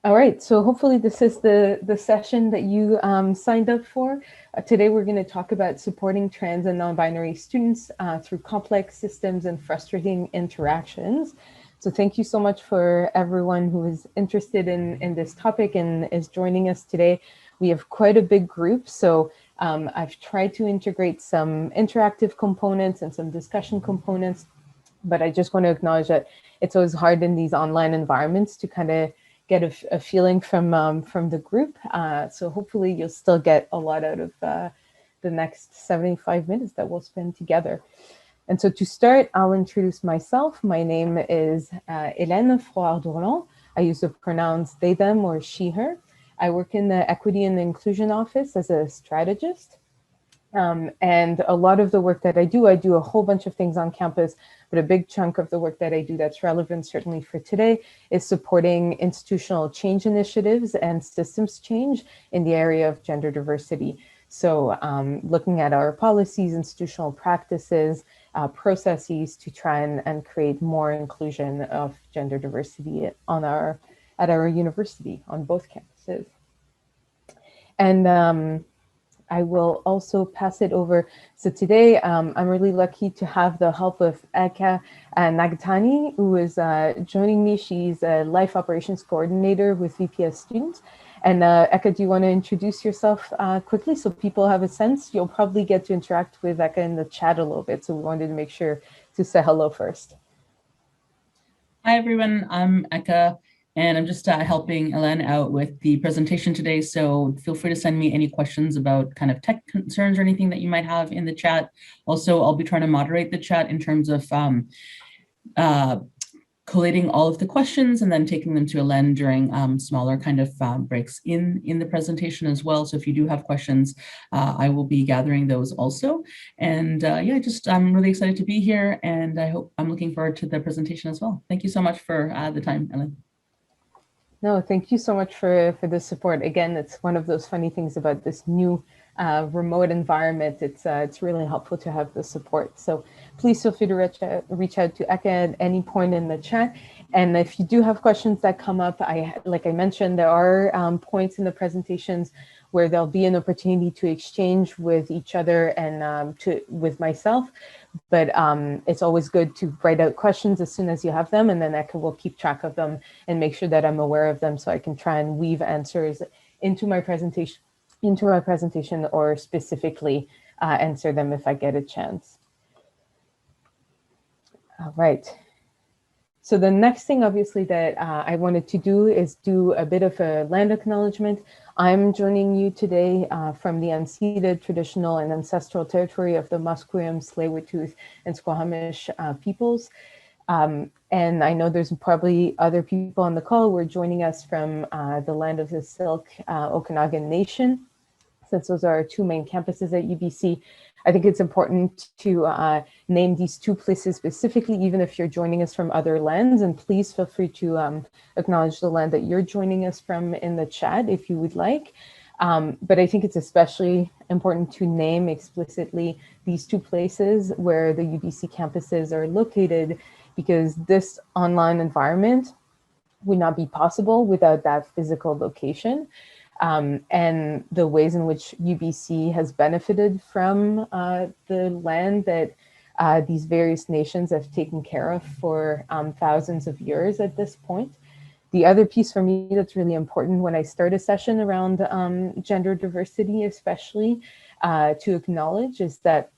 All right, so hopefully this is the session that you signed up for. Today we're going to talk about supporting trans and non-binary students through complex systems and frustrating interactions. So thank you so much for everyone who is interested in this topic and is joining us today. We have quite a big group, so I've tried to integrate some interactive components and some discussion components, but I just want to acknowledge that it's always hard in these online environments to kind of get a feeling from the group. So hopefully you'll still get a lot out of the next 75 minutes that we'll spend together. And so to start, I'll introduce myself. My name is Hélène Froard-Dourlon. I use the pronouns they, them, or she, her. I work in the Equity and Inclusion Office as a strategist. And a lot of the work that I do a whole bunch of things on campus, but a big chunk of the work that I do that's relevant certainly for today is supporting institutional change initiatives and systems change in the area of gender diversity. So looking at our policies, institutional practices, processes to try and create more inclusion of gender diversity at our university on both campuses. And I will also pass it over. So today, I'm really lucky to have the help of Eka Nagatani, who is joining me. She's a Life Operations Coordinator with VPS Students. And Eka, do you want to introduce yourself quickly so people have a sense? You'll probably get to interact with Eka in the chat a little bit, so we wanted to make sure to say hello first. Hi, everyone. I'm Eka. And I'm just helping Hélène out with the presentation today. So feel free to send me any questions about kind of tech concerns or anything that you might have in the chat. Also, I'll be trying to moderate the chat in terms of collating all of the questions and then taking them to Hélène during smaller kind of breaks in the presentation as well. So if you do have questions, I will be gathering those also. And yeah, I'm really excited to be here, and I'm looking forward to the presentation as well. Thank you so much for the time, Hélène. No, thank you so much for the support. Again, it's one of those funny things about this new remote environment. It's really helpful to have the support. So please feel free to reach out to Eka at any point in the chat. And if you do have questions that come up, like I mentioned, there are points in the presentations where there'll be an opportunity to exchange with each other and with myself. But it's always good to write out questions as soon as you have them, and then Eka will keep track of them and make sure that I'm aware of them so I can try and weave answers into my presentation or specifically answer them if I get a chance. All right. So the next thing, obviously, that I wanted to do is do a bit of a land acknowledgement. I'm joining you today from the unceded, traditional, and ancestral territory of the Musqueam, Tsleil-Waututh, and Squamish peoples. And I know there's probably other people on the call who are joining us from the land of the Syilx Okanagan Nation. Since those are our two main campuses at UBC, I think it's important to name these two places specifically, even if you're joining us from other lands. And please feel free to acknowledge the land that you're joining us from in the chat if you would like. But I think it's especially important to name explicitly these two places where the UBC campuses are located, because this online environment would not be possible without that physical location. And the ways in which UBC has benefited from the land that these various nations have taken care of for thousands of years at this point. The other piece for me that's really important when I start a session around gender diversity, especially to acknowledge, is that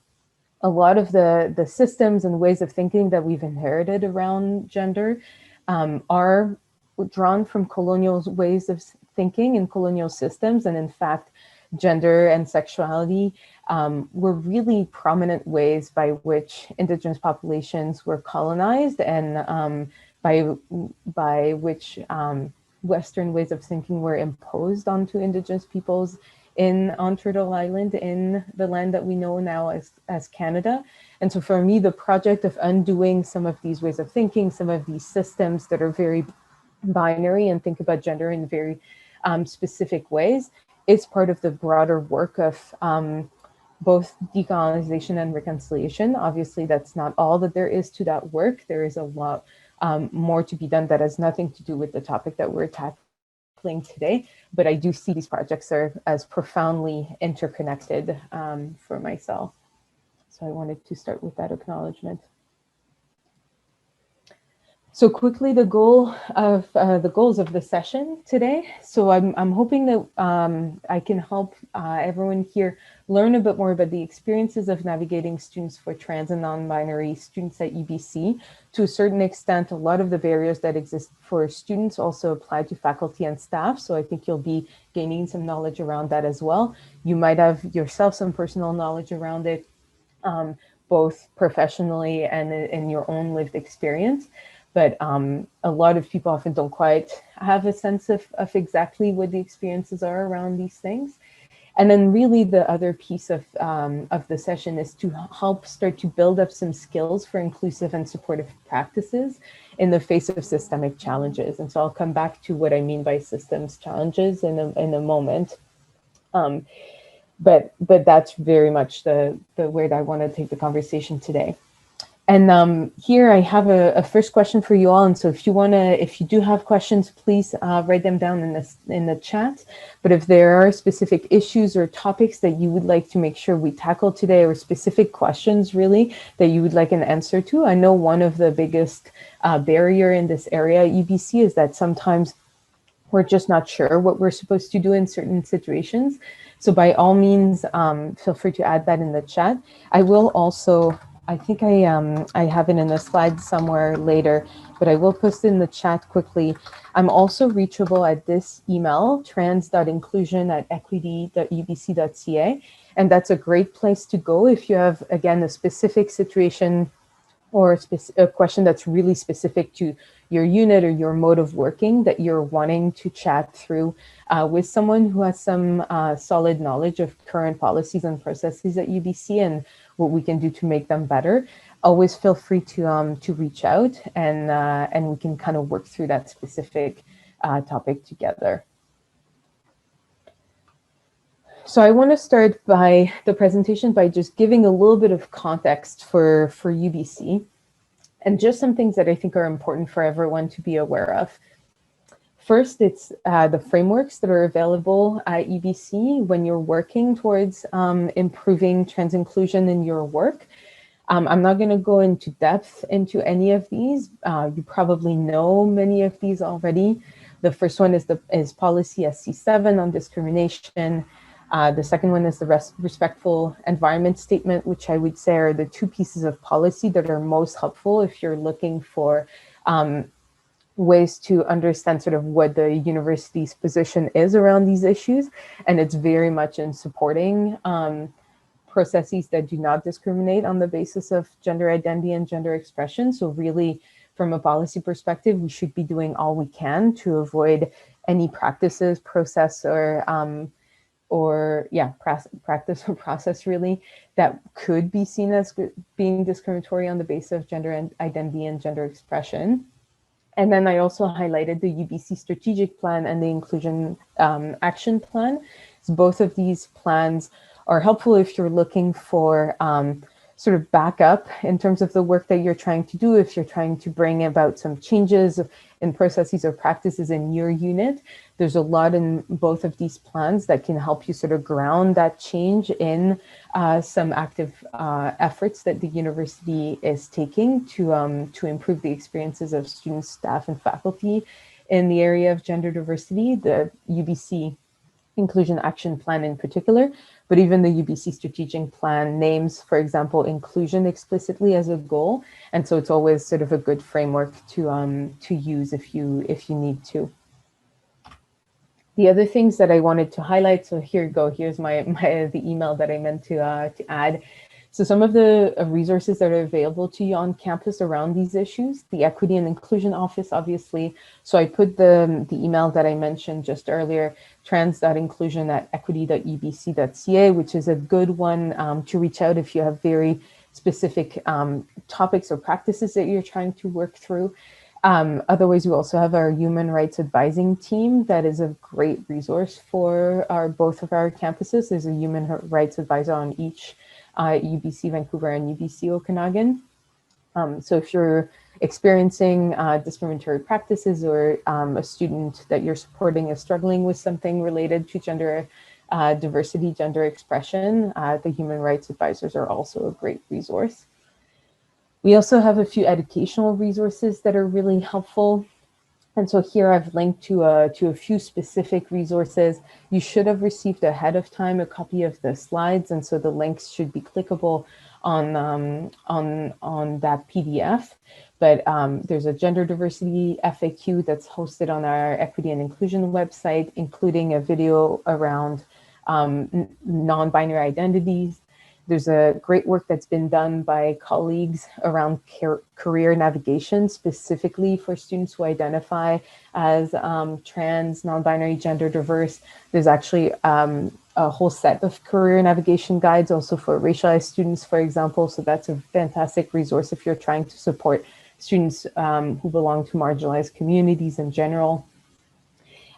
a lot of the systems and ways of thinking that we've inherited around gender are drawn from colonial ways of thinking and colonial systems. And in fact, gender and sexuality were really prominent ways by which Indigenous populations were colonized, and by which Western ways of thinking were imposed onto Indigenous peoples on Turtle Island, in the land that we know now as Canada. And so for me, the project of undoing some of these ways of thinking, some of these systems that are very binary and think about gender in very specific ways, is part of the broader work of both decolonization and reconciliation. Obviously, that's not all that there is to that work. There is a lot more to be done that has nothing to do with the topic that we're tackling tackling today, but I do see these projects are as profoundly interconnected for myself. So I wanted to start with that acknowledgement. So quickly, the goals of the session today. So I'm hoping that I can help everyone here learn a bit more about the experiences of navigating students for trans and non-binary students at UBC. To a certain extent, a lot of the barriers that exist for students also apply to faculty and staff. So I think you'll be gaining some knowledge around that as well. You might have yourself some personal knowledge around it, both professionally and in your own lived experience. But a lot of people often don't quite have a sense of exactly what the experiences are around these things. And then really the other piece of the session is to help start to build up some skills for inclusive and supportive practices in the face of systemic challenges. And so I'll come back to what I mean by systems challenges in a moment. But that's very much the way that I want to take the conversation today. And here I have a first question for you all. And so if you do have questions, please write them down in the chat. But if there are specific issues or topics that you would like to make sure we tackle today, or specific questions really that you would like an answer to, I know one of the biggest barrier in this area at UBC is that sometimes we're just not sure what we're supposed to do in certain situations. So by all means, feel free to add that in the chat. I will also, I think I have it in the slides somewhere later, but I will post it in the chat quickly. I'm also reachable at this email, trans.inclusion@equity.ubc.ca. And that's a great place to go if you have, again, a specific situation or a question that's really specific to your unit or your mode of working that you're wanting to chat through with someone who has some solid knowledge of current policies and processes at UBC and what we can do to make them better. Always feel free to reach out and we can kind of work through that specific topic together. So I want to start by the presentation by just giving a little bit of context for UBC and just some things that I think are important for everyone to be aware of. First, it's the frameworks that are available at UBC when you're working towards improving trans inclusion in your work. I'm not going to go into depth into any of these. You probably know many of these already. The first one is policy SC7 on discrimination. The second one is the respectful environment statement, which I would say are the two pieces of policy that are most helpful if you're looking for ways to understand sort of what the university's position is around these issues. And it's very much in supporting processes that do not discriminate on the basis of gender identity and gender expression. So really, from a policy perspective, we should be doing all we can to avoid any practices, process, or practice or process really that could be seen as being discriminatory on the basis of gender identity and gender expression. And then I also highlighted the UBC strategic plan and the inclusion action plan. So both of these plans are helpful if you're looking for sort of backup in terms of the work that you're trying to do, if you're trying to bring about some changes in processes or practices in your unit. There's a lot in both of these plans that can help you sort of ground that change in some active efforts that the university is taking to improve the experiences of students, staff, and faculty in the area of gender diversity, the UBC Inclusion Action Plan in particular, but even the UBC Strategic Plan names, for example, inclusion explicitly as a goal. And so it's always sort of a good framework to use if you need to. The other things that I wanted to highlight, so here you go, here's the email that I meant to add. So some of the resources that are available to you on campus around these issues, the Equity and Inclusion Office, obviously. So I put the email that I mentioned just earlier, trans.inclusion@equity.ubc.ca, which is a good one to reach out if you have very specific topics or practices that you're trying to work through. Otherwise, we also have our Human Rights Advising team that is a great resource for both of our campuses. There's a Human Rights Advisor on each UBC Vancouver and UBC Okanagan. So if experiencing discriminatory practices, or a student that you're supporting is struggling with something related to gender diversity, gender expression, the human rights advisors are also a great resource. We also have a few educational resources that are really helpful. And so here I've linked to a few specific resources. You should have received ahead of time a copy of the slides, and so the links should be clickable on that PDF. But there's a gender diversity FAQ that's hosted on our equity and inclusion website, including a video around non-binary identities. There's a great work that's been done by colleagues around career navigation, specifically for students who identify as trans, non-binary, gender diverse. There's actually a whole set of career navigation guides also for racialized students, for example. So that's a fantastic resource if you're trying to support students who belong to marginalized communities in general.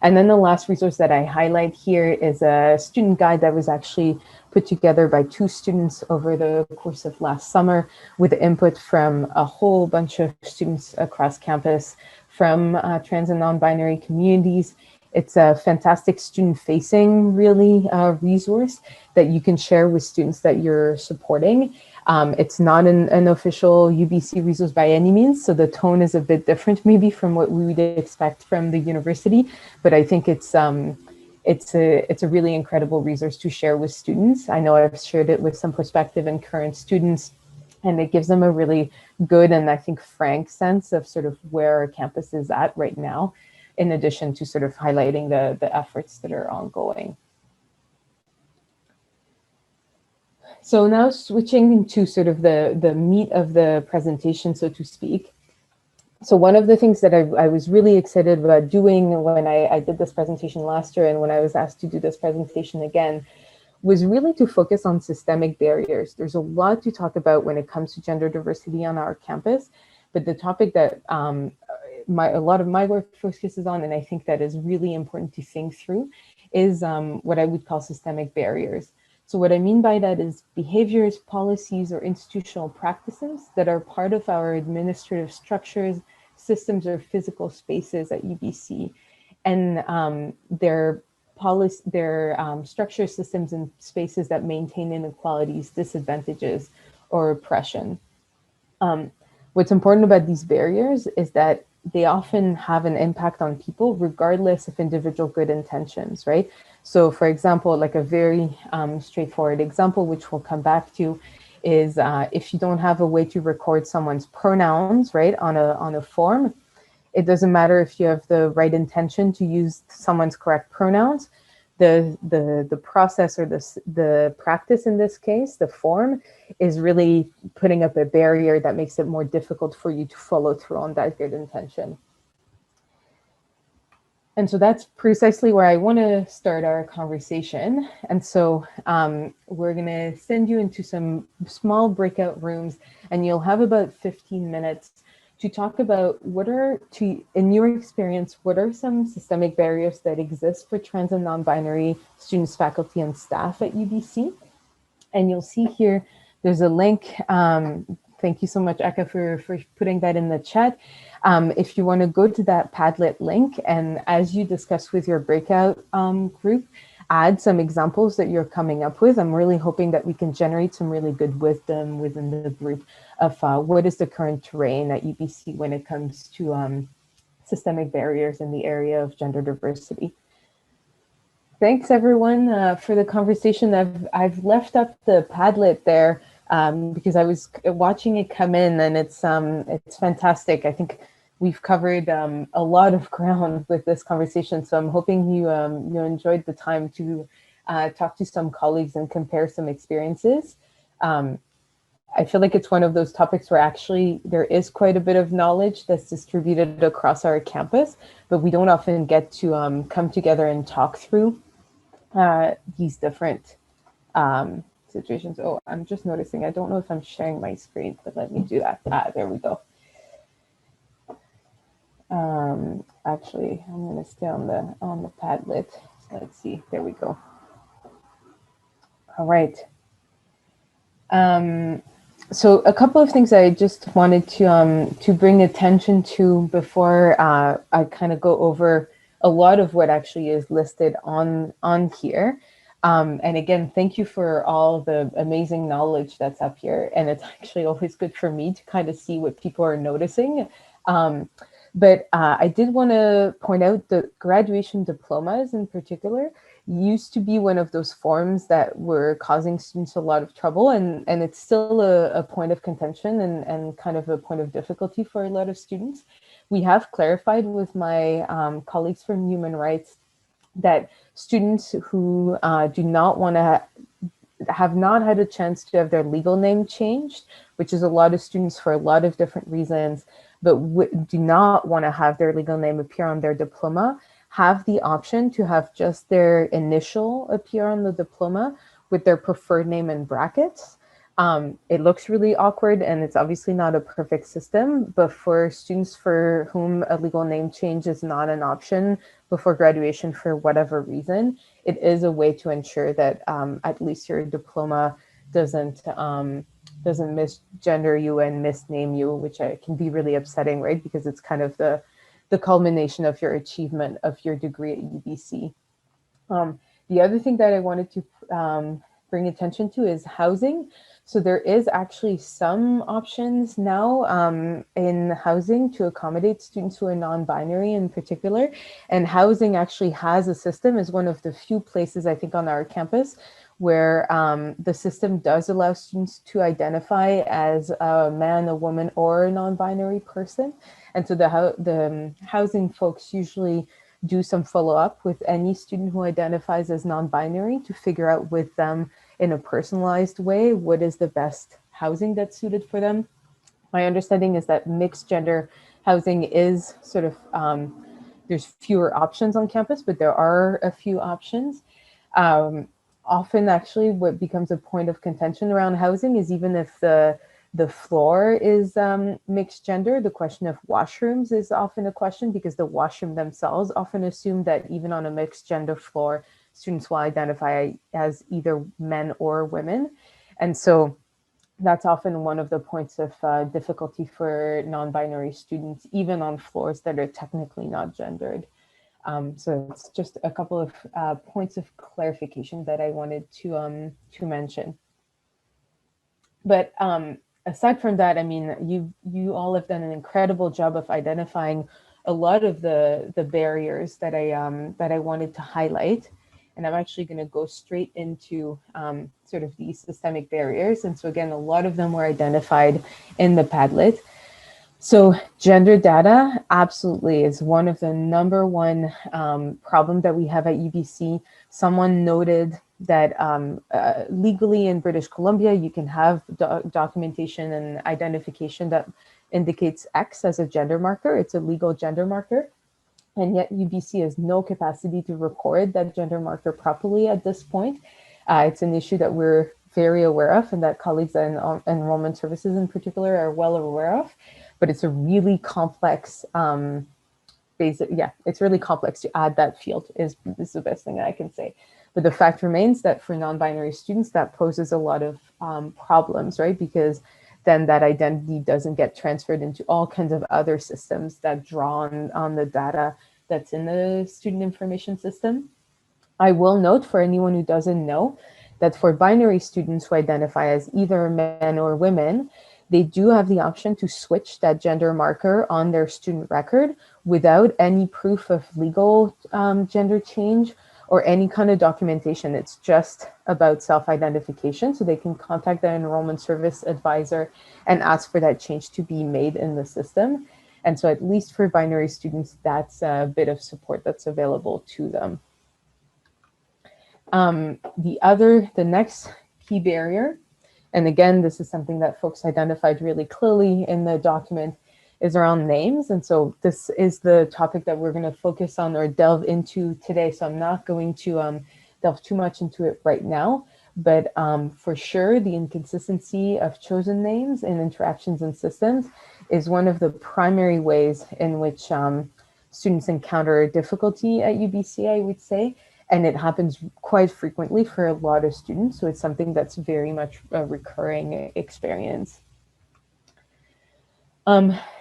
And then the last resource that I highlight here is a student guide that was actually put together by 2 students over the course of last summer with input from a whole bunch of students across campus from trans and non-binary communities. It's a fantastic student-facing, really, resource that you can share with students that you're supporting. It's not an official UBC resource by any means, so the tone is a bit different maybe from what we would expect from the university, but I think it's a really incredible resource to share with students. I know I've shared it with some prospective and current students, and it gives them a really good and I think frank sense of sort of where our campus is at right now, in addition to sort of highlighting the efforts that are ongoing. So now switching into sort of the meat of the presentation, so to speak. So one of the things that I was really excited about doing when I did this presentation last year and when I was asked to do this presentation again was really to focus on systemic barriers. There's a lot to talk about when it comes to gender diversity on our campus, but the topic that a lot of my work focuses on, and I think that is really important to think through, is what I would call systemic barriers. So what I mean by that is behaviors, policies, or institutional practices that are part of our administrative structures, systems, or physical spaces at UBC. And their structure, systems, and spaces that maintain inequalities, disadvantages, or oppression. What's important about these barriers is that they often have an impact on people regardless of individual good intentions, right? So for example, like a very straightforward example, which we'll come back to, is if you don't have a way to record someone's pronouns, right, on a form, it doesn't matter if you have the right intention to use someone's correct pronouns. The process or the practice in this case, the form, is really putting up a barrier that makes it more difficult for you to follow through on that good intention. And so that's precisely where I want to start our conversation. And so we're going to send you into some small breakout rooms, and you'll have about 15 minutes to talk about in your experience, what are some systemic barriers that exist for trans and non-binary students, faculty, and staff at UBC. And you'll see here, there's a link. Thank you so much, Eka, for putting that in the chat. If you want to go to that Padlet link, and as you discuss with your breakout group, add some examples that you're coming up with. I'm really hoping that we can generate some really good wisdom within the group of what is the current terrain at UBC when it comes to systemic barriers in the area of gender diversity. Thanks everyone for the conversation. I've left up the Padlet there because I was watching it come in, and it's fantastic. I think we've covered a lot of ground with this conversation, so I'm hoping you enjoyed the time to talk to some colleagues and compare some experiences. I feel like it's one of those topics where actually there is quite a bit of knowledge that's distributed across our campus, but we don't often get to come together and talk through these different situations. Oh, I'm just noticing, I don't know if I'm sharing my screen, but let me do that. There we go. Actually, I'm going to stay on the Padlet. Let's see. There we go. All right. So a couple of things I just wanted to bring attention to before I kind of go over a lot of what actually is listed on here. And again, thank you for all the amazing knowledge that's up here. And it's actually always good for me to kind of see what people are noticing. But I did want to point out the graduation diplomas in particular used to be one of those forms that were causing students a lot of trouble, and it's still a point of contention and kind of a point of difficulty for a lot of students. We have clarified with my colleagues from human rights that students who do not want to have not had a chance to have their legal name changed, which is a lot of students for a lot of different reasons, but do not want to have their legal name appear on their diploma, have the option to have just their initial appear on the diploma with their preferred name in brackets. It looks really awkward and it's obviously not a perfect system, but for students for whom a legal name change is not an option before graduation for whatever reason, it is a way to ensure that at least your diploma doesn't misgender you and misname you, which can be really upsetting, right? Because it's kind of the culmination of your achievement of your degree at UBC. The other thing that I wanted to bring attention to is housing. So there is actually some options now in housing to accommodate students who are non-binary in particular. And housing actually has a system, is one of the few places I think on our campus where the system does allow students to identify as a man, a woman, or a non-binary person. And so the housing folks usually do some follow-up with any student who identifies as non-binary to figure out with them in a personalized way what is the best housing that's suited for them. My understanding is that mixed gender housing is sort of there's fewer options on campus, but there are a few options. Often actually what becomes a point of contention around housing is even if the floor is mixed gender, the question of washrooms is often a question because the washroom themselves often assume that even on a mixed gender floor, students will identify as either men or women. And so that's often one of the points of difficulty for non-binary students, even on floors that are technically not gendered. So it's just a couple of points of clarification that I wanted to mention. But aside from that, I mean, you all have done an incredible job of identifying a lot of the barriers that I wanted to highlight. And I'm actually going to go straight into sort of these systemic barriers. And so again, a lot of them were identified in the Padlet. So gender data absolutely is one of the number one problem that we have at UBC. Someone noted that legally in British Columbia, you can have documentation and identification that indicates X as a gender marker. It's a legal gender marker. And yet UBC has no capacity to record that gender marker properly at this point. It's an issue that we're very aware of and that colleagues in enrollment services in particular are well aware of, but it's a really complex it's really complex to add that field is the best thing that I can say. But the fact remains that for non-binary students, that poses a lot of problems, right? Because then that identity doesn't get transferred into all kinds of other systems that draw on the data that's in the student information system. I will note for anyone who doesn't know that for binary students who identify as either men or women, they do have the option to switch that gender marker on their student record without any proof of legal gender change or any kind of documentation. It's just about self-identification. So they can contact their enrollment service advisor and ask for that change to be made in the system. And so at least for binary students, that's a bit of support that's available to them. The next key barrier, and again, this is something that folks identified really clearly in the document, is around names. And so this is the topic that we're going to focus on or delve into today. So I'm not going to delve too much into it right now, but for sure, the inconsistency of chosen names in interactions and systems is one of the primary ways in which students encounter difficulty at UBC, I would say. And it happens quite frequently for a lot of students. So it's something that's very much a recurring experience.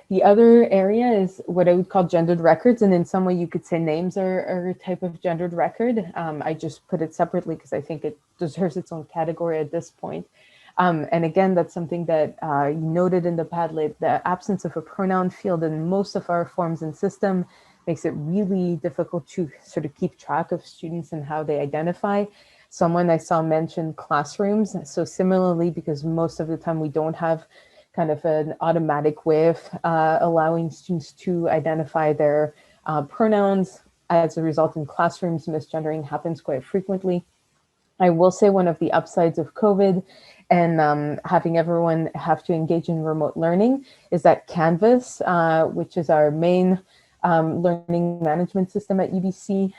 The other area is what I would call gendered records. And in some way you could say names are a type of gendered record. I just put it separately because I think it deserves its own category at this point. And again, that's something that you noted in the Padlet, the absence of a pronoun field in most of our forms and system makes it really difficult to sort of keep track of students and how they identify. Someone I saw mention classrooms. So similarly, because most of the time we don't have kind of an automatic way of allowing students to identify their pronouns. As a result, in classrooms, misgendering happens quite frequently. I will say one of the upsides of COVID and having everyone have to engage in remote learning is that Canvas, which is our main learning management system at UBC,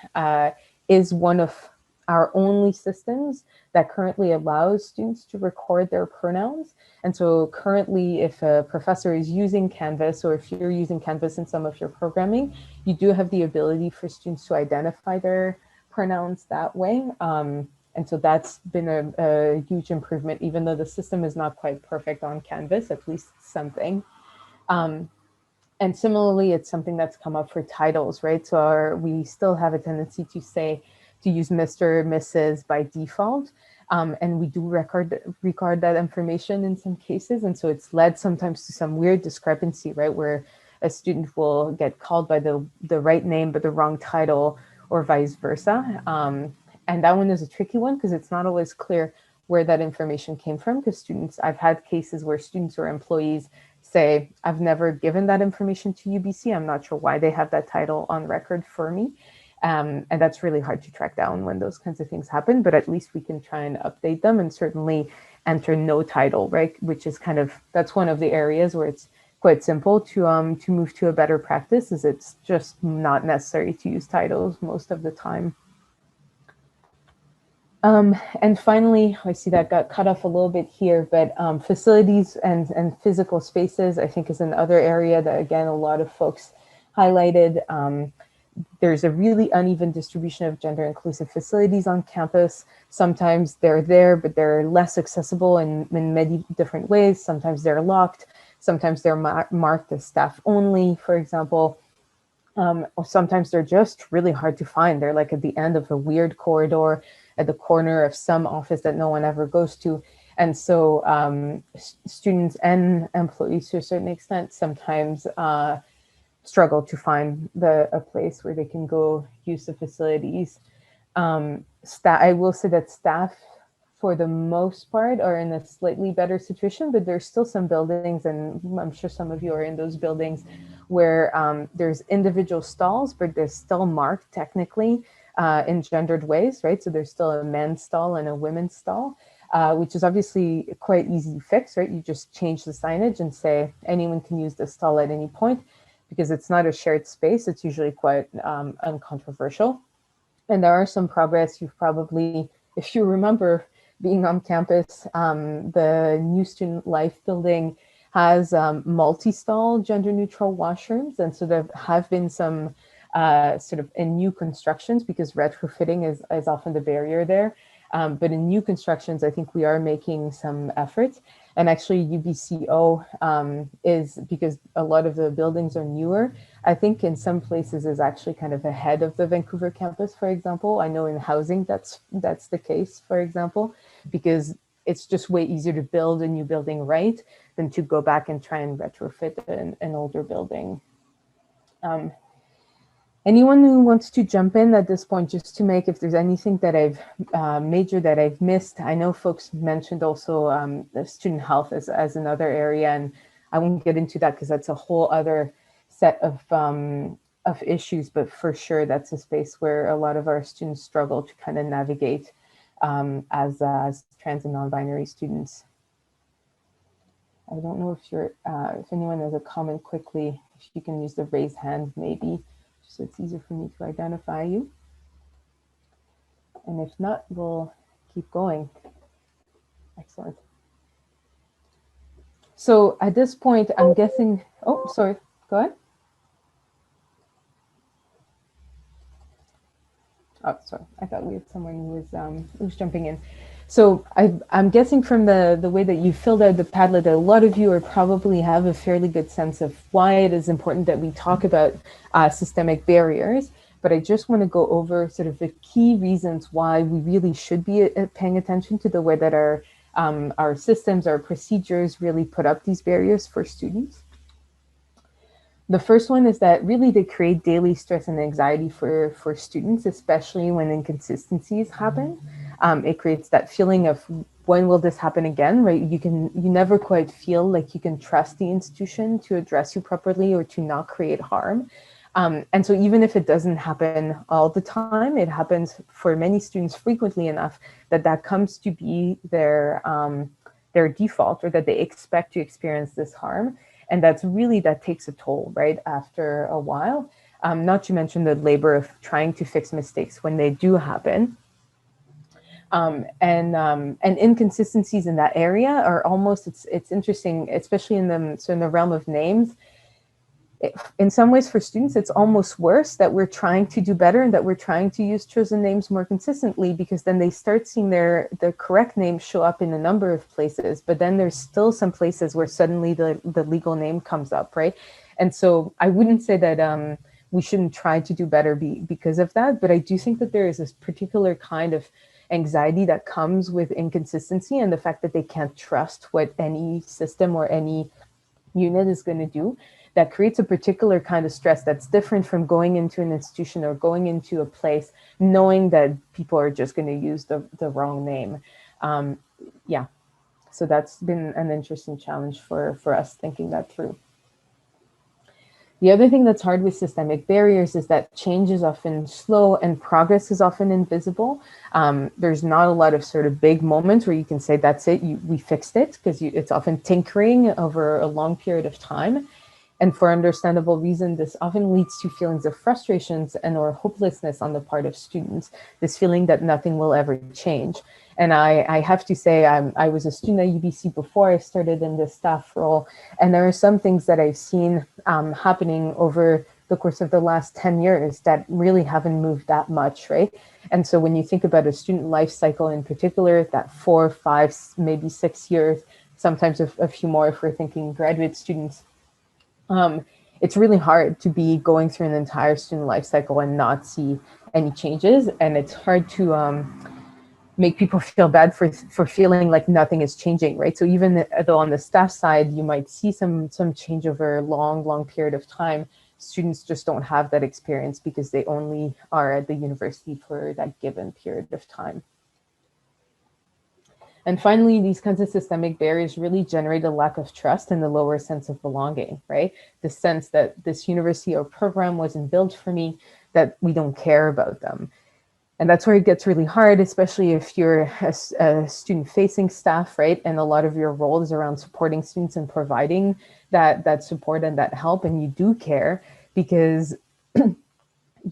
is one of our only systems that currently allows students to record their pronouns. And so currently, if a professor is using Canvas, or if you're using Canvas in some of your programming, you do have the ability for students to identify their pronouns that way. And so that's been a huge improvement, even though the system is not quite perfect on Canvas, at least something. And similarly, it's something that's come up for titles, right? So we still have a tendency to use Mr., Mrs. by default. And we do record that information in some cases. And so it's led sometimes to some weird discrepancy, right? Where a student will get called by the right name, but the wrong title, or vice versa. And that one is a tricky one because it's not always clear where that information came from, because I've had cases where students or employees say, I've never given that information to UBC. I'm not sure why they have that title on record for me. And that's really hard to track down when those kinds of things happen, but at least we can try and update them, and certainly enter no title, right? Which is that's one of the areas where it's quite simple to move to a better practice, is it's just not necessary to use titles most of the time. And finally, I see that got cut off a little bit here, but facilities and physical spaces, I think, is another area that, again, a lot of folks highlighted. There's a really uneven distribution of gender inclusive facilities on campus. Sometimes they're there, but they're less accessible in many different ways. Sometimes they're locked. Sometimes they're marked as staff only, for example. Or sometimes they're just really hard to find. They're like at the end of a weird corridor at the corner of some office that no one ever goes to. And so students and employees, to a certain extent, sometimes struggle to find a place where they can go use the facilities. I will say that staff, for the most part, are in a slightly better situation, but there's still some buildings, and I'm sure some of you are in those buildings, where there's individual stalls, but they're still marked technically in gendered ways, right? So there's still a men's stall and a women's stall, which is obviously quite easy to fix, right? You just change the signage and say anyone can use the stall at any point, because it's not a shared space. It's usually quite uncontroversial. And there are some progress. You've probably, if you remember being on campus, the new Student Life building has multi-stall gender neutral washrooms. And so there have been some sort of in new constructions, because retrofitting is often the barrier there. But in new constructions, I think we are making some efforts. And actually UBCO is, because a lot of the buildings are newer, I think in some places is actually kind of ahead of the Vancouver campus, for example. I know in housing that's the case, for example, because it's just way easier to build a new building right than to go back and try and retrofit an older building. Anyone who wants to jump in at this point, just to make, if there's anything that I've major that I've missed. I know folks mentioned also the student health as another area, and I won't get into that because that's a whole other set of issues, but for sure that's a space where a lot of our students struggle to kind of navigate as trans and non-binary students. I don't know if anyone has a comment quickly, if you can use the raise hand maybe, so it's easier for me to identify you. And if not, we'll keep going. Excellent. So at this point, I'm guessing, oh, sorry, go ahead. Oh, sorry. I thought we had someone who was jumping in. So I'm guessing from the way that you filled out the Padlet that a lot of you are probably have a fairly good sense of why it is important that we talk about systemic barriers. But I just want to go over sort of the key reasons why we really should be paying attention to the way that our systems, our procedures really put up these barriers for students. The first one is that really they create daily stress and anxiety for students, especially when inconsistencies happen. It creates that feeling of when will this happen again, right? You never quite feel like you can trust the institution to address you properly or to not create harm. And so even if it doesn't happen all the time, it happens for many students frequently enough that comes to be their default, or that they expect to experience this harm. And that takes a toll, right, after a while. Not to mention the labor of trying to fix mistakes when they do happen. And inconsistencies in that area are almost, it's interesting, especially in the realm of names. In some ways for students, it's almost worse that we're trying to do better and that we're trying to use chosen names more consistently, because then they start seeing their correct name show up in a number of places, but then there's still some places where suddenly the legal name comes up, right? And so I wouldn't say that we shouldn't try to do better because of that, but I do think that there is this particular kind of anxiety that comes with inconsistency and the fact that they can't trust what any system or any unit is going to do, that creates a particular kind of stress that's different from going into an institution or going into a place knowing that people are just going to use the wrong name. Yeah, so that's been an interesting challenge for us thinking that through. The other thing that's hard with systemic barriers is that change is often slow and progress is often invisible. There's not a lot of sort of big moments where you can say, that's it, we fixed it, because it's often tinkering over a long period of time. And for understandable reason, this often leads to feelings of frustrations and or hopelessness on the part of students, this feeling that nothing will ever change. And I have to say, I was a student at UBC before I started in this staff role, and there are some things that I've seen happening over the course of the last 10 years that really haven't moved that much, right? And so when you think about a student life cycle in particular, that 4, 5, maybe 6 years, sometimes a few more if we're thinking graduate students, it's really hard to be going through an entire student life cycle and not see any changes. And it's hard to make people feel bad for feeling like nothing is changing, right? So even though on the staff side, you might see some change over a long period of time, students just don't have that experience because they only are at the university for that given period of time. And finally, these kinds of systemic barriers really generate a lack of trust and a lower sense of belonging, right? The sense that this university or program wasn't built for me, that we don't care about them. And that's where it gets really hard, especially if you're a student-facing staff, right? And a lot of your role is around supporting students and providing that support and that help, and you do care, because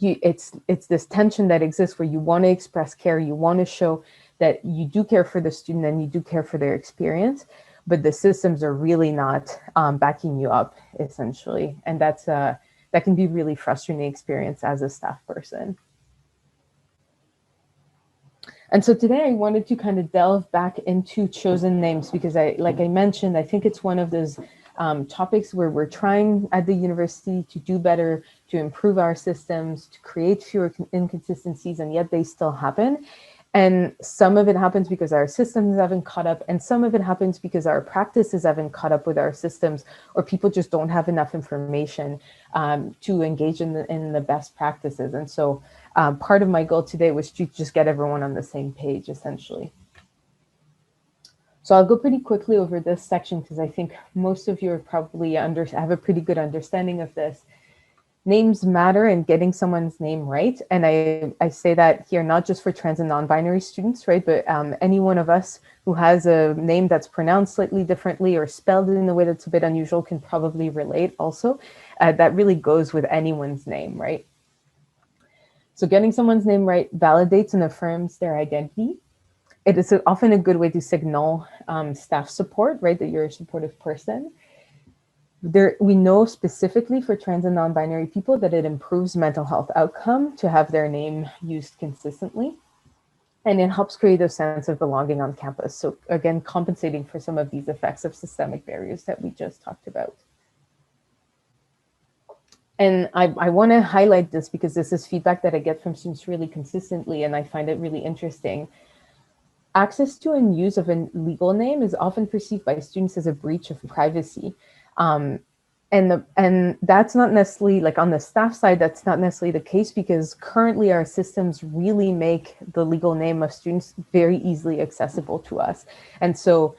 it's this tension that exists where you want to express care, you want to show that you do care for the student and you do care for their experience, but the systems are really not backing you up, essentially. And that can be really frustrating experience as a staff person. And so today I wanted to kind of delve back into chosen names, because like I mentioned, I think it's one of those topics where we're trying at the university to do better, to improve our systems, to create fewer inconsistencies, and yet they still happen. And some of it happens because our systems haven't caught up, and some of it happens because our practices haven't caught up with our systems, or people just don't have enough information to engage in the best practices. And so part of my goal today was to just get everyone on the same page, essentially. So I'll go pretty quickly over this section because I think most of you are probably have a pretty good understanding of this. Names matter, and getting someone's name right. And I say that here, not just for trans and non-binary students, right? But any one of us who has a name that's pronounced slightly differently or spelled in a way that's a bit unusual can probably relate also. That really goes with anyone's name, right? So getting someone's name right validates and affirms their identity. It is often a good way to signal staff support, right? That you're a supportive person. We know specifically for trans and non-binary people that it improves mental health outcome to have their name used consistently. And it helps create a sense of belonging on campus. So again, compensating for some of these effects of systemic barriers that we just talked about. And I want to highlight this because this is feedback that I get from students really consistently, and I find it really interesting. Access to and use of a legal name is often perceived by students as a breach of privacy. And that's not necessarily, like on the staff side, that's not necessarily the case, because currently our systems really make the legal name of students very easily accessible to us. And so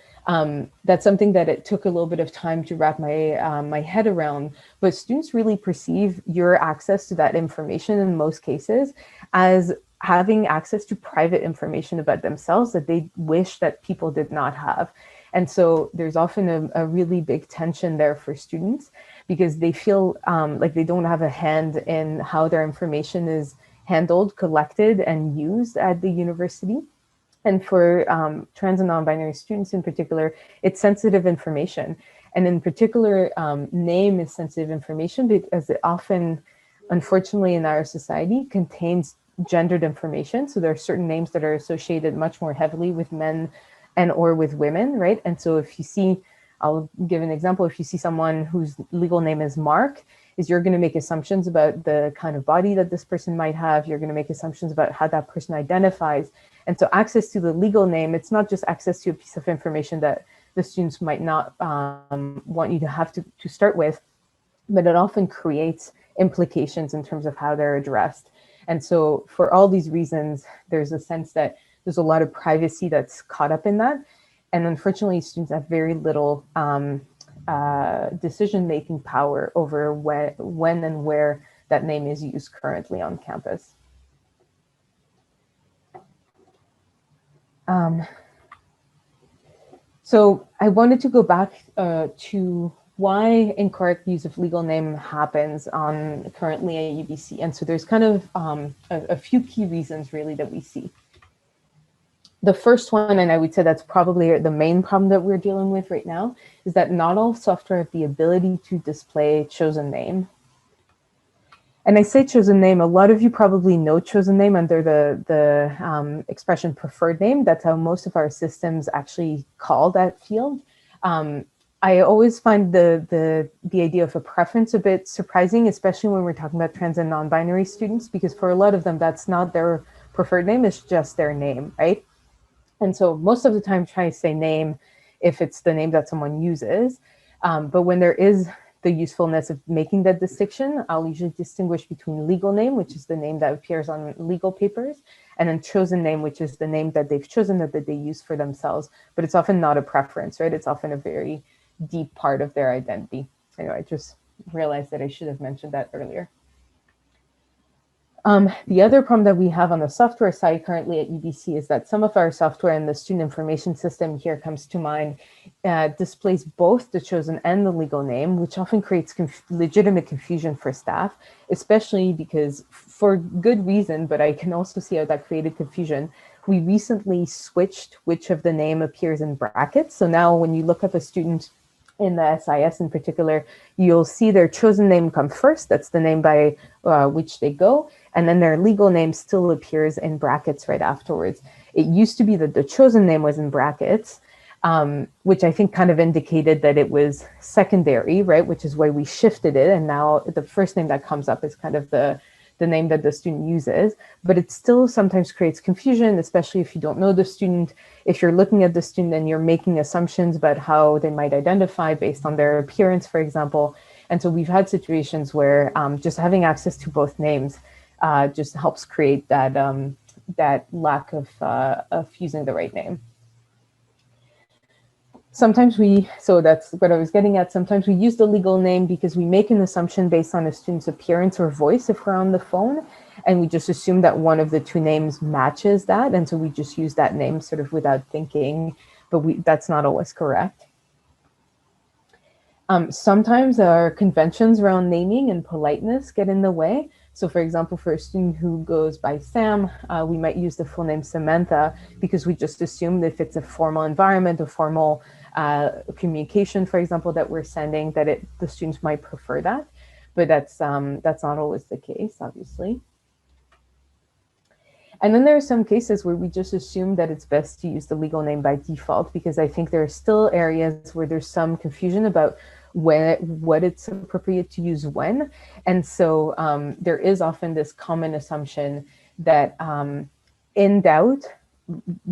that's something that it took a little bit of time to wrap my head around, but students really perceive your access to that information in most cases as having access to private information about themselves that they wish that people did not have. And so there's often a really big tension there for students, because they feel like they don't have a hand in how their information is handled, collected, and used at the university. And for trans and non-binary students in particular, it's sensitive information. And in particular, name is sensitive information because it often, unfortunately in our society, contains gendered information. So there are certain names that are associated much more heavily with men and or with women, right? And so if you see, I'll give an example, if you see someone whose legal name is Mark, you're going to make assumptions about the kind of body that this person might have. You're going to make assumptions about how that person identifies. And so access to the legal name, it's not just access to a piece of information that the students might not want you to have to start with, but it often creates implications in terms of how they're addressed. And so for all these reasons, there's a sense that there's a lot of privacy that's caught up in that. And unfortunately, students have very little decision-making power over when and where that name is used currently on campus. So I wanted to go back to why incorrect use of legal name happens currently at UBC. And so there's kind of a few key reasons really that we see. The first one, and I would say that's probably the main problem that we're dealing with right now, is that not all software have the ability to display chosen name. And I say chosen name, a lot of you probably know chosen name under the expression preferred name. That's how most of our systems actually call that field. I always find the idea of a preference a bit surprising, especially when we're talking about trans and non-binary students, because for a lot of them, that's not their preferred name, it's just their name, right? And so most of the time try to say name if it's the name that someone uses. But when there is the usefulness of making that distinction, I'll usually distinguish between legal name, which is the name that appears on legal papers, and then chosen name, which is the name that they've chosen that they use for themselves. But it's often not a preference, right? It's often a very deep part of their identity. Anyway, I just realized that I should have mentioned that earlier. The other problem that we have on the software side currently at UBC is that some of our software and the student information system here comes to mind displays both the chosen and the legal name, which often creates legitimate confusion for staff, especially because for good reason, but I can also see how that created confusion. We recently switched which of the name appears in brackets. So now when you look up a student in the SIS in particular, you'll see their chosen name come first. That's the name by which they go. And then their legal name still appears in brackets right afterwards. It used to be that the chosen name was in brackets, which I think kind of indicated that it was secondary, right? Which is why we shifted it. And now the first name that comes up is kind of the name that the student uses, but it still sometimes creates confusion, especially if you don't know the student. If you're looking at the student and you're making assumptions about how they might identify based on their appearance, for example. And so we've had situations where just having access to both names just helps create that, that lack of using the right name. Sometimes so that's what I was getting at, sometimes we use the legal name because we make an assumption based on a student's appearance or voice if we're on the phone, and we just assume that one of the two names matches that, and so we just use that name sort of without thinking, but that's not always correct. Sometimes our conventions around naming and politeness get in the way. So for example, for a student who goes by Sam, we might use the full name Samantha because we just assume that if it's a formal environment, a formal communication, for example, that we're sending, that the students might prefer that. But that's not always the case, obviously. And then there are some cases where we just assume that it's best to use the legal name by default, because I think there are still areas where there's some confusion about what it's appropriate to use when. And so there is often this common assumption that in doubt,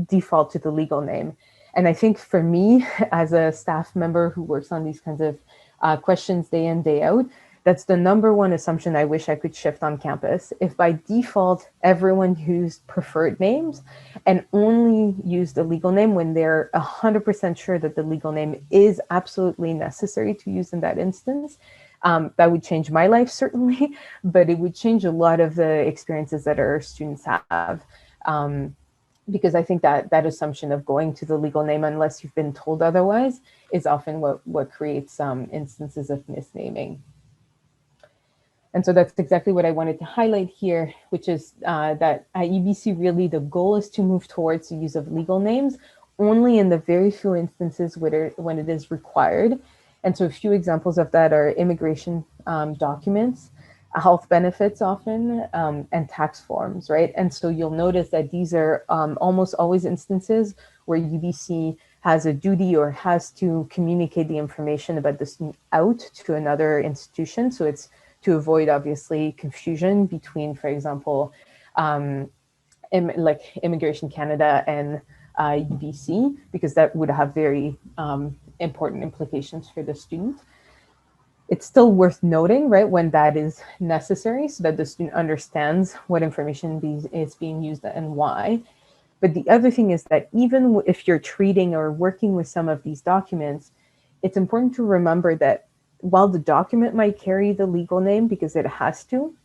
default to the legal name. And I think for me, as a staff member who works on these kinds of questions day in, day out, that's the number one assumption I wish I could shift on campus. If by default, everyone used preferred names and only used the legal name when they're 100% sure that the legal name is absolutely necessary to use in that instance, that would change my life, certainly, but it would change a lot of the experiences that our students have. Because I think that assumption of going to the legal name unless you've been told otherwise is often what creates instances of misnaming. And so that's exactly what I wanted to highlight here, which is that at UBC, really the goal is to move towards the use of legal names only in the very few instances when it is required. And so a few examples of that are immigration documents, health benefits often, and tax forms, right? And so you'll notice that these are almost always instances where UBC has a duty or has to communicate the information about this out to another institution. So it's to avoid, obviously, confusion between, for example, like Immigration Canada and UBC, because that would have very important implications for the student. It's still worth noting, right, when that is necessary so that the student understands what information is being used and why. But the other thing is that even if you're treating or working with some of these documents, it's important to remember that while the document might carry the legal name because it has to,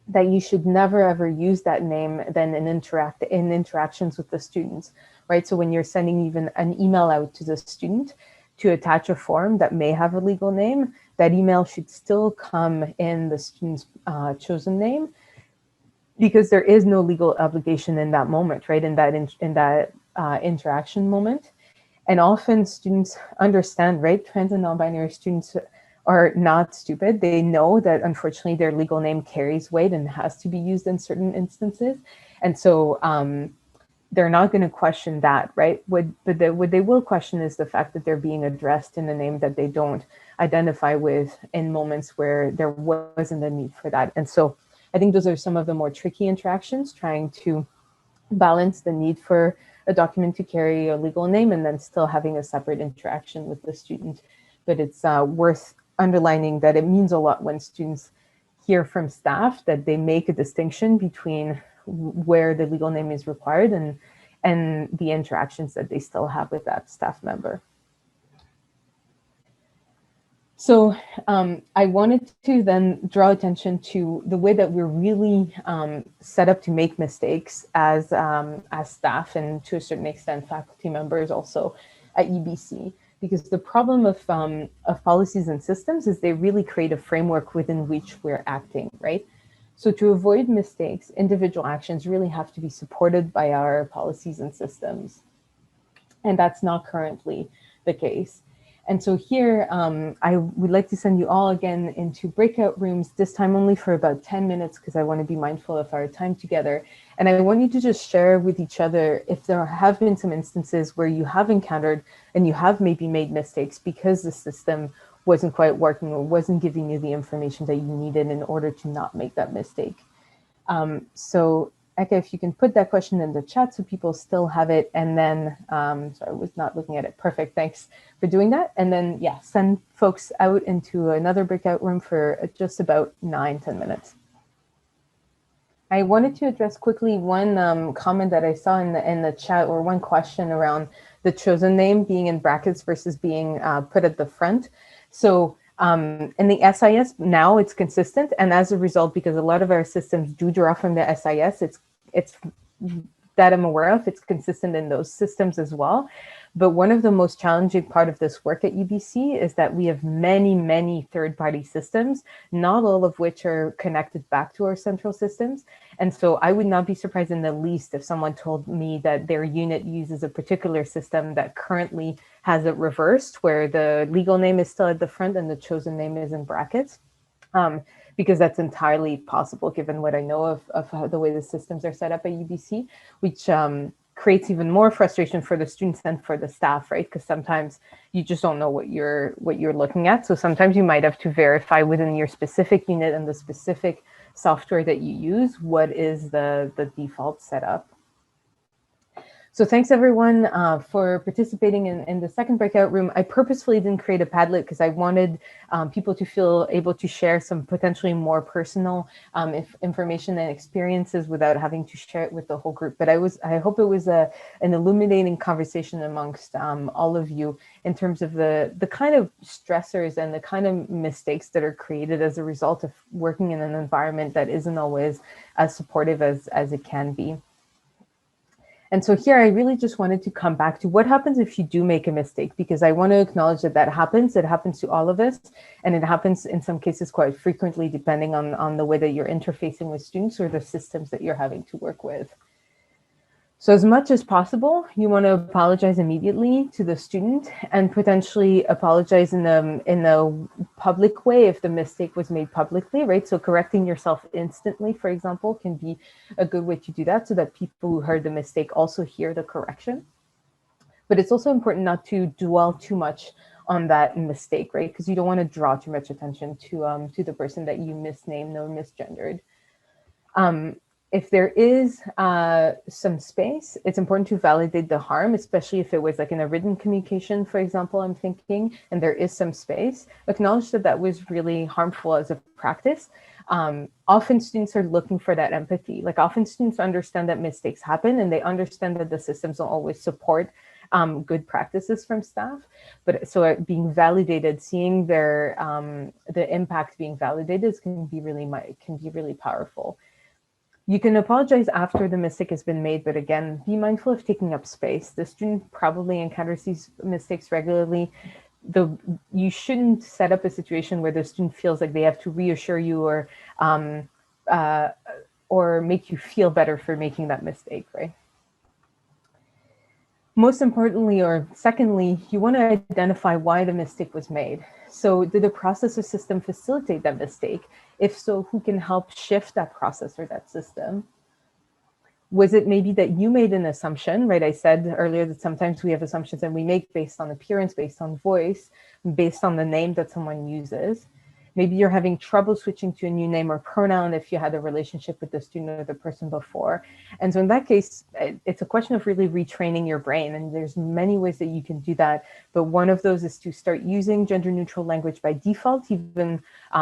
that you should never ever use that name then in interactions with the students, right? So when you're sending even an email out to the student to attach a form that may have a legal name, that email should still come in the student's chosen name, because there is no legal obligation in that moment, right? In that interaction moment. And often students understand, right? Trans and non-binary students are not stupid. They know that unfortunately their legal name carries weight and has to be used in certain instances. And so they're not going to question that, right? What they will question is the fact that they're being addressed in a name that they don't identify with in moments where there wasn't a need for that. And so I think those are some of the more tricky interactions, trying to balance the need for a document to carry a legal name and then still having a separate interaction with the student. But it's worth underlining that it means a lot when students hear from staff that they make a distinction between where the legal name is required and the interactions that they still have with that staff member. So I wanted to then draw attention to the way that we're really set up to make mistakes as staff, and to a certain extent faculty members also at UBC. Because the problem of policies and systems is they really create a framework within which we're acting, right? So to avoid mistakes, individual actions really have to be supported by our policies and systems. And that's not currently the case. And so here, I would like to send you all again into breakout rooms, this time only for about 10 minutes, because I want to be mindful of our time together. And I want you to just share with each other if there have been some instances where you have encountered and you have maybe made mistakes because the system wasn't quite working or wasn't giving you the information that you needed in order to not make that mistake. So Eka, if you can put that question in the chat so people still have it, and then, sorry, I was not looking at it. Perfect, thanks for doing that. And then, yeah, send folks out into another breakout room for just about 9-10 minutes. I wanted to address quickly one comment that I saw in the chat, or one question around the chosen name being in brackets versus being put at the front. So in the SIS now it's consistent, and as a result, because a lot of our systems do draw from the SIS, that I'm aware of. It's consistent in those systems as well. But one of the most challenging part of this work at UBC is that we have many, many third-party systems, not all of which are connected back to our central systems. And so I would not be surprised in the least if someone told me that their unit uses a particular system that currently has it reversed, where the legal name is still at the front and the chosen name is in brackets. Because that's entirely possible given what I know of how the way the systems are set up at UBC, which creates even more frustration for the students and for the staff, right? Because sometimes you just don't know what you're looking at. So sometimes you might have to verify within your specific unit and the specific software that you use, what is the default setup. So thanks everyone for participating in the second breakout room. I purposefully didn't create a Padlet because I wanted people to feel able to share some potentially more personal information and experiences without having to share it with the whole group. But I hope it was an illuminating conversation amongst all of you in terms of the kind of stressors and the kind of mistakes that are created as a result of working in an environment that isn't always as supportive as it can be. And so here I really just wanted to come back to what happens if you do make a mistake, because I want to acknowledge that that happens. It happens to all of us, and it happens in some cases quite frequently, depending on the way that you're interfacing with students or the systems that you're having to work with. So as much as possible, you want to apologize immediately to the student and potentially apologize in a public way if the mistake was made publicly, right? So correcting yourself instantly, for example, can be a good way to do that so that people who heard the mistake also hear the correction. But it's also important not to dwell too much on that mistake, right? Because you don't want to draw too much attention to the person that you misnamed or misgendered. If there is some space, it's important to validate the harm, especially if it was like in a written communication, for example, I'm thinking, and there is some space. Acknowledge that that was really harmful as a practice. Often students are looking for that empathy. Like often students understand that mistakes happen and they understand that the systems don't always support good practices from staff. But so being validated, seeing their the impact being validated can be really powerful. You can apologize after the mistake has been made, but again, be mindful of taking up space. The student probably encounters these mistakes regularly. You shouldn't set up a situation where the student feels like they have to reassure you or make you feel better for making that mistake, right? Most importantly, or secondly, you want to identify why the mistake was made. So did the process or system facilitate that mistake? If so, who can help shift that process or that system? Was it maybe that you made an assumption, right? I said earlier that sometimes we have assumptions that we make based on appearance, based on voice, based on the name that someone uses. Maybe you're having trouble switching to a new name or pronoun if you had a relationship with the student or the person before. And so in that case, it's a question of really retraining your brain. And there's many ways that you can do that. But one of those is to start using gender neutral language by default, even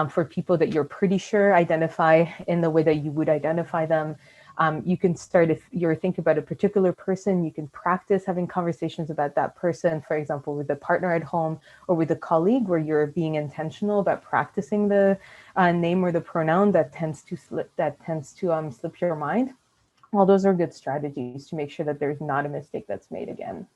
for people that you're pretty sure identify in the way that you would identify them. You can start, if you're thinking about a particular person, you can practice having conversations about that person, for example, with a partner at home or with a colleague where you're being intentional about practicing the name or the pronoun that tends to slip your mind. All those are good strategies to make sure that there's not a mistake that's made again.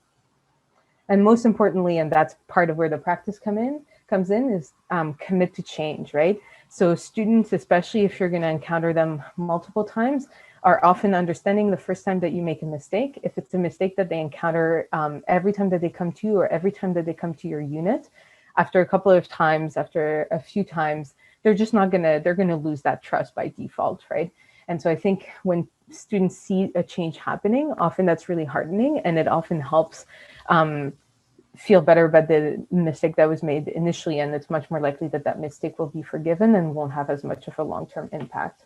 And most importantly, and that's part of where the practice comes in is commit to change, right? So students, especially if you're going to encounter them multiple times, are often understanding the first time that you make a mistake. If it's a mistake that they encounter every time that they come to you or every time that they come to your unit, after a couple of times, after a few times, they're gonna lose that trust by default, right? And so I think when students see a change happening, often that's really heartening, and it often helps feel better about the mistake that was made initially, and it's much more likely that that mistake will be forgiven and won't have as much of a long-term impact.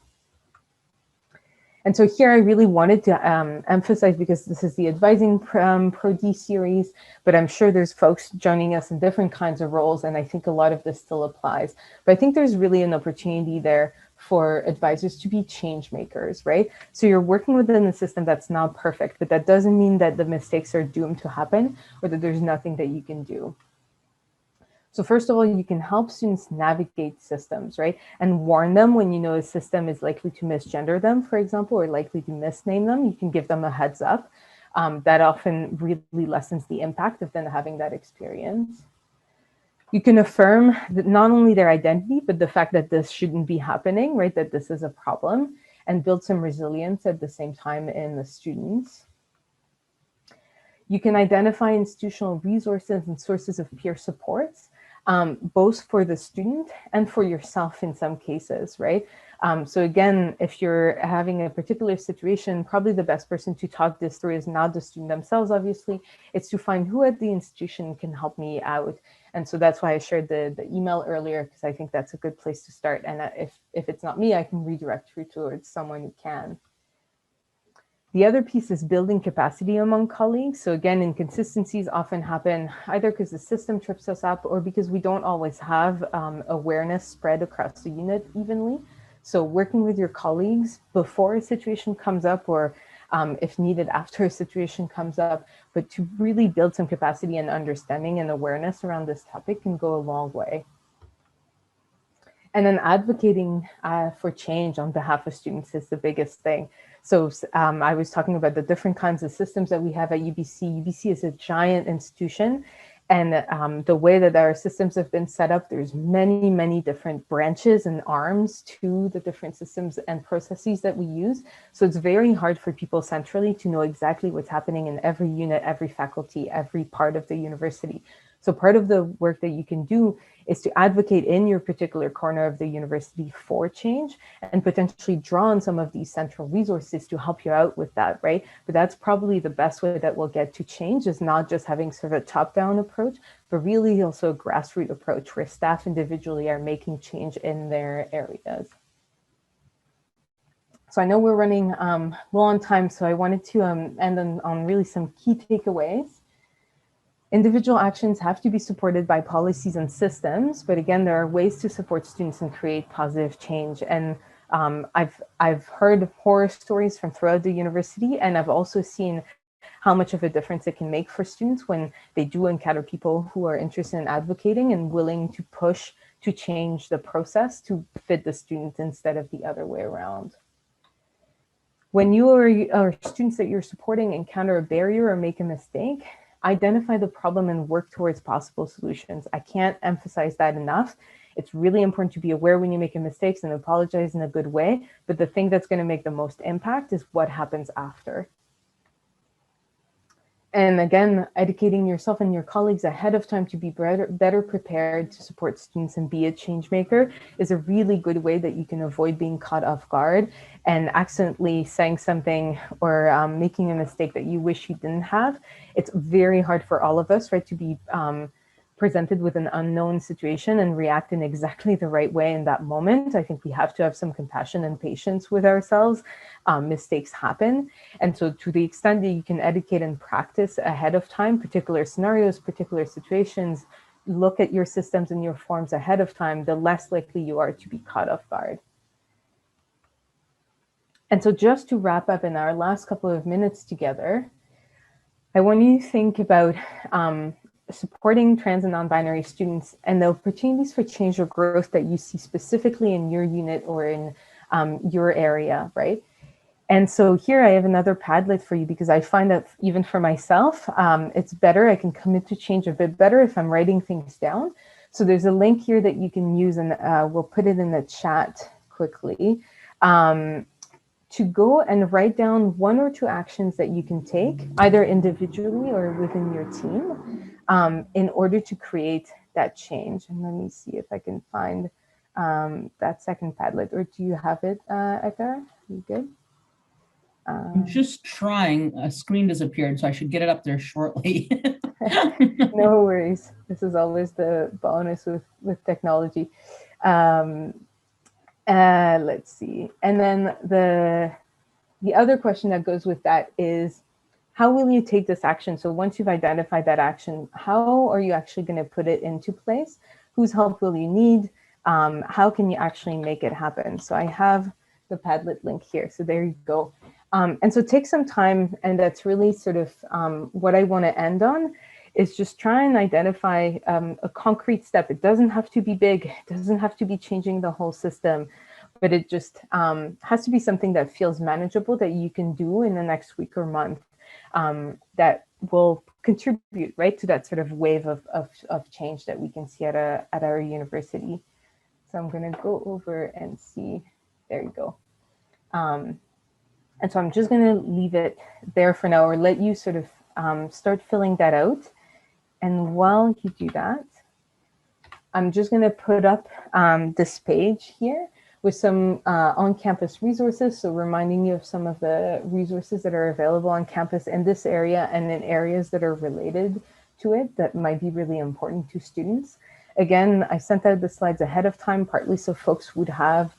And so here I really wanted to emphasize, because this is the Advising Pro-D series, but I'm sure there's folks joining us in different kinds of roles, and I think a lot of this still applies. But I think there's really an opportunity there for advisors to be change makers, right? So you're working within a system that's not perfect, but that doesn't mean that the mistakes are doomed to happen or that there's nothing that you can do. So first of all, you can help students navigate systems, right? And warn them when you know a system is likely to misgender them, for example, or likely to misname them. You can give them a heads up. That often really lessens the impact of them having that experience. You can affirm that not only their identity, but the fact that this shouldn't be happening, right? That this is a problem, and build some resilience at the same time in the students. You can identify institutional resources and sources of peer supports, both for the student and for yourself in some cases, right? So again, if you're having a particular situation, probably the best person to talk this through is not the student themselves, obviously. It's to find who at the institution can help me out. And so that's why I shared the email earlier, because I think that's a good place to start. And if it's not me, I can redirect you towards someone who can. The other piece is building capacity among colleagues. So again, inconsistencies often happen either because the system trips us up or because we don't always have awareness spread across the unit evenly. So working with your colleagues before a situation comes up, or if needed after a situation comes up, but to really build some capacity and understanding and awareness around this topic can go a long way. And then advocating for change on behalf of students is the biggest thing. So I was talking about the different kinds of systems that we have at UBC. UBC is a giant institution, and the way that our systems have been set up, there's many, many different branches and arms to the different systems and processes that we use. So it's very hard for people centrally to know exactly what's happening in every unit, every faculty, every part of the university. So part of the work that you can do is to advocate in your particular corner of the university for change and potentially draw on some of these central resources to help you out with that, right? But that's probably the best way that we'll get to change, is not just having sort of a top-down approach, but really also a grassroots approach where staff individually are making change in their areas. So I know we're running low on time, so I wanted to end on really some key takeaways. Individual actions have to be supported by policies and systems, but again, there are ways to support students and create positive change. And I've heard horror stories from throughout the university, and I've also seen how much of a difference it can make for students when they do encounter people who are interested in advocating and willing to push to change the process to fit the student instead of the other way around. When you or students that you're supporting encounter a barrier or make a mistake, identify the problem and work towards possible solutions. I can't emphasize that enough. It's really important to be aware when you make mistakes and apologize in a good way, but the thing that's going to make the most impact is what happens after. And again, educating yourself and your colleagues ahead of time to be better prepared to support students and be a change maker is a really good way that you can avoid being caught off guard and accidentally saying something or making a mistake that you wish you didn't have. It's very hard for all of us, right, to be presented with an unknown situation and react in exactly the right way in that moment. I think we have to have some compassion and patience with ourselves. Mistakes happen. And so to the extent that you can educate and practice ahead of time, particular scenarios, particular situations, look at your systems and your forms ahead of time, the less likely you are to be caught off guard. And so just to wrap up in our last couple of minutes together, I want you to think about supporting trans and non-binary students and the opportunities for change or growth that you see specifically in your unit or in your area, right? And so here I have another Padlet for you, because I find that even for myself, it's better, I can commit to change a bit better if I'm writing things down. So there's a link here that you can use, and we'll put it in the chat quickly, to go and write down 1 or 2 actions that you can take, either individually or within your team, in order to create that change. And let me see if I can find that second Padlet, or do you have it, Edgar? You good? I'm just trying. A screen disappeared, so I should get it up there shortly. No worries. This is always the bonus with technology. Let's see. And then the other question that goes with that is, how will you take this action? So once you've identified that action, how are you actually going to put it into place? Whose help will you need? How can you actually make it happen? So I have the Padlet link here. So there you go. And so take some time, and that's really sort of what I want to end on, is just try and identify a concrete step. It doesn't have to be big. It doesn't have to be changing the whole system, but it just has to be something that feels manageable that you can do in the next week or month that will contribute, right, to that sort of wave of change that we can see at our university. So I'm going to go over and see. There you go. And so I'm just going to leave it there for now, or let you sort of start filling that out. And while you do that, I'm just going to put up this page here with some on-campus resources. So reminding you of some of the resources that are available on campus in this area and in areas that are related to it that might be really important to students. Again, I sent out the slides ahead of time, partly so folks would have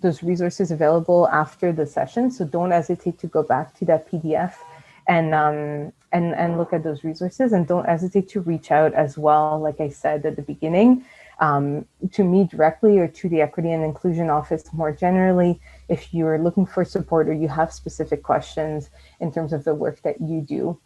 those resources available after the session. So don't hesitate to go back to that PDF and look at those resources, and don't hesitate to reach out as well, like I said at the beginning, to me directly or to the Equity and Inclusion Office more generally, if you're looking for support or you have specific questions in terms of the work that you do.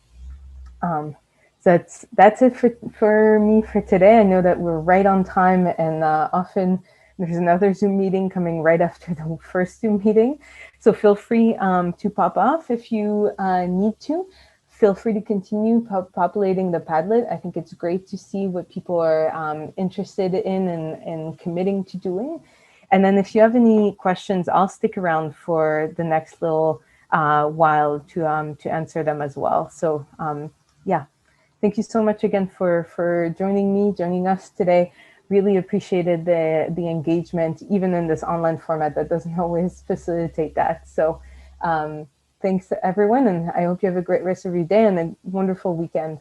So that's it for me for today. I know that we're right on time, and often there's another Zoom meeting coming right after the first Zoom meeting. So feel free to pop off if you need to. Feel free to continue populating the Padlet. I think it's great to see what people are interested in and committing to doing. And then if you have any questions, I'll stick around for the next little while to answer them as well. So yeah, thank you so much again for joining us today. Really appreciated the engagement, even in this online format that doesn't always facilitate that. So thanks to everyone, and I hope you have a great rest of your day and a wonderful weekend.